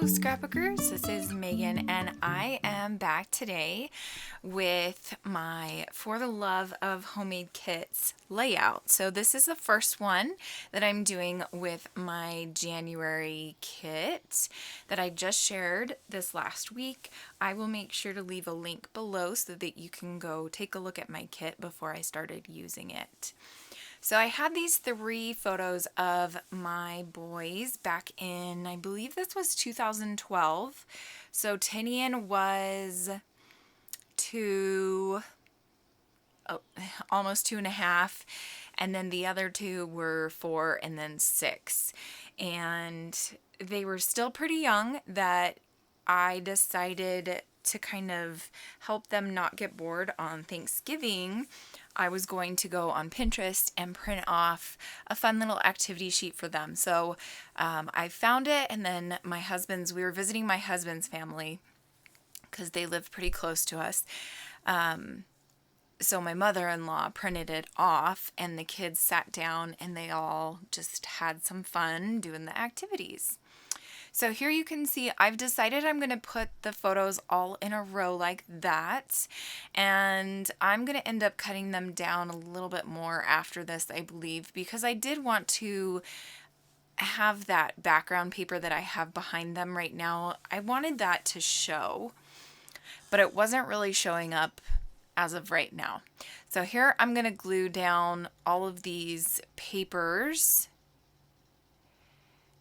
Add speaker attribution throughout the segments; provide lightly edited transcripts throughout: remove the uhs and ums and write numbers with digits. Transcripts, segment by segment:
Speaker 1: Scrapbookers, this is Megan, and I am back today with my For the Love of Homemade Kits layout. So this is the first one that I'm doing with my January kit that I just shared this last week. I will make sure to leave a link below so that you can go take a look at my kit before I started using it. So I had these 3 photos of my boys back in, I believe this was 2012. So Tinian was almost 2.5, and then the other 2 were 4 and then 6. And they were still pretty young that I decided to kind of help them not get bored on Thanksgiving. I was going to go on Pinterest and print off a fun little activity sheet for them. So I found it, and then we were visiting my husband's family because they live pretty close to us. So my mother-in-law printed it off, and the kids sat down and they all just had some fun doing the activities. So here you can see I've decided I'm going to put the photos all in a row like that, and I'm going to end up cutting them down a little bit more after this, I believe, because I did want to have that background paper that I have behind them right now. I wanted that to show, but it wasn't really showing up as of right now. So here I'm going to glue down all of these papers,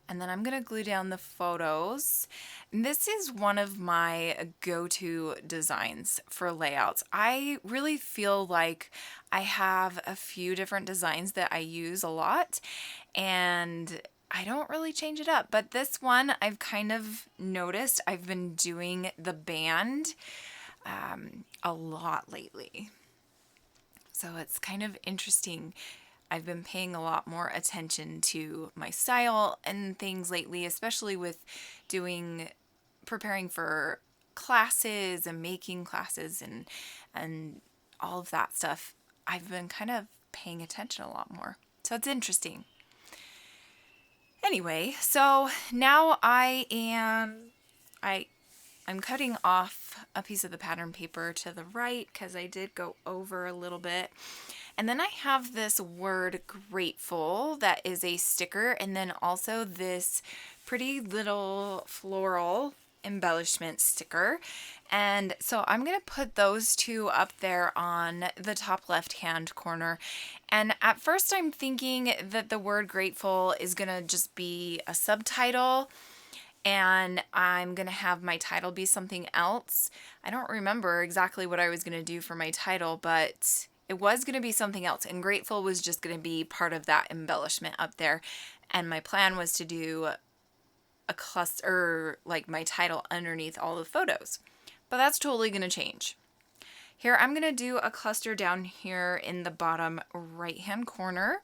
Speaker 1: and then I'm going to glue down the photos. And this is one of my go-to designs for layouts. I really feel like I have a few different designs that I use a lot, and I don't really change it up. But this one, I've kind of noticed I've been doing the band a lot lately. So it's kind of interesting. I've been paying a lot more attention to my style and things lately, especially with preparing for classes and making classes and all of that stuff. I've been kind of paying attention a lot more. So it's interesting. Anyway, so now I'm cutting off a piece of the pattern paper to the right because I did go over a little bit. And then I have this word grateful that is a sticker, and then also this pretty little floral embellishment sticker. And so I'm going to put those 2 up there on the top left hand corner. And at first I'm thinking that the word grateful is going to just be a subtitle, and I'm going to have my title be something else. I don't remember exactly what I was going to do for my title, but it was going to be something else, and grateful was just going to be part of that embellishment up there. And my plan was to do a cluster, like my title underneath all the photos, but that's totally going to change. Here I'm going to do a cluster down here in the bottom right hand corner.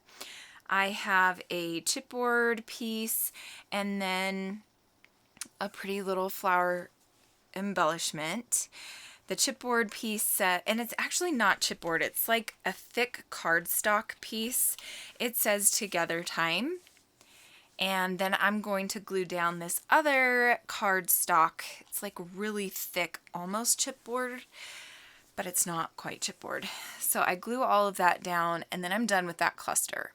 Speaker 1: I have a chipboard piece and then a pretty little flower embellishment. The chipboard piece set, and it's actually not chipboard, it's like a thick cardstock piece. It says Together Time. And then I'm going to glue down this other cardstock. It's like really thick, almost chipboard, but it's not quite chipboard. So I glue all of that down, and then I'm done with that cluster.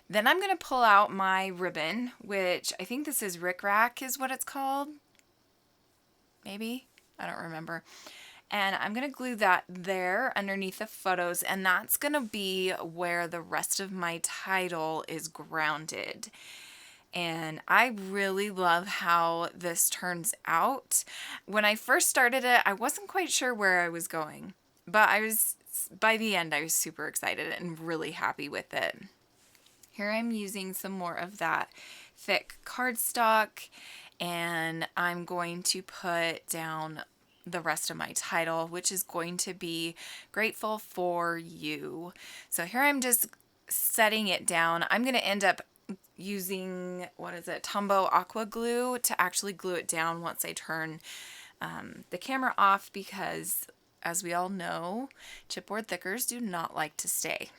Speaker 1: Then I'm going to pull out my ribbon, which I think this is Rick Rack is what it's called. Maybe? I don't remember. And I'm going to glue that there underneath the photos, and that's going to be where the rest of my title is grounded. And I really love how this turns out. When I first started it, I wasn't quite sure where I was going, but by the end, I was super excited and really happy with it. Here I'm using some more of that thick cardstock, and I'm going to put down the rest of my title, which is going to be Grateful for You. So here I'm just setting it down. I'm going to end up using, Tombow Aqua Glue to actually glue it down once I turn the camera off, because as we all know, chipboard thickers do not like to stay.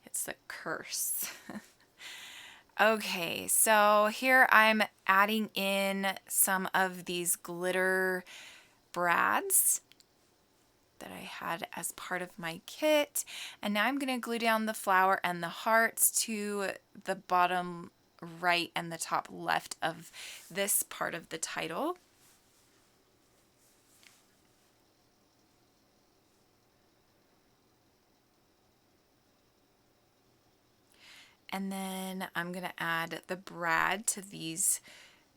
Speaker 1: It's a curse. Okay, so here I'm adding in some of these glitter brads that I had as part of my kit. And now I'm going to glue down the flower and the hearts to the bottom right and the top left of this part of the title. And then I'm going to add the brad to these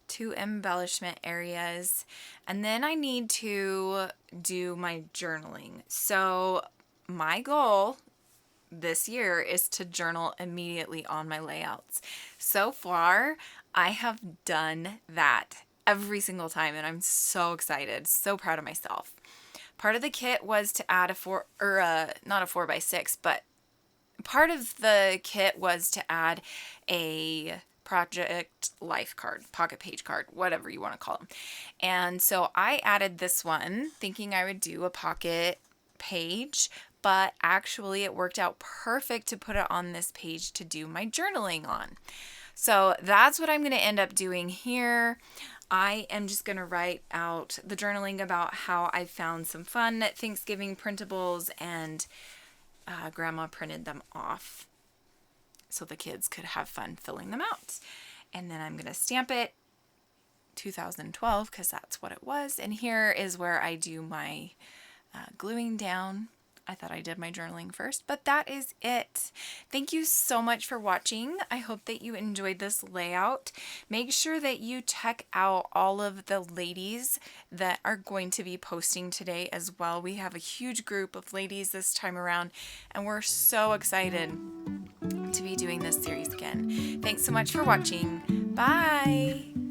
Speaker 1: two embellishment areas. And then I need to do my journaling. So my goal this year is to journal immediately on my layouts. So far, I have done that every single time, and I'm so excited, so proud of myself. Part of the kit was to add not a 4x6, but part of the kit was to add a project life card, pocket page card, whatever you want to call them. And so I added this one thinking I would do a pocket page, but actually it worked out perfect to put it on this page to do my journaling on. So that's what I'm going to end up doing here. I am just going to write out the journaling about how I found some fun Thanksgiving printables, and Grandma printed them off so the kids could have fun filling them out. And then I'm going to stamp it 2012 because that's what it was. And here is where I do my gluing down. I thought I did my journaling first, but that is it. Thank you so much for watching. I hope that you enjoyed this layout. Make sure that you check out all of the ladies that are going to be posting today as well. We have a huge group of ladies this time around, and we're so excited to be doing this series again. Thanks so much for watching. Bye.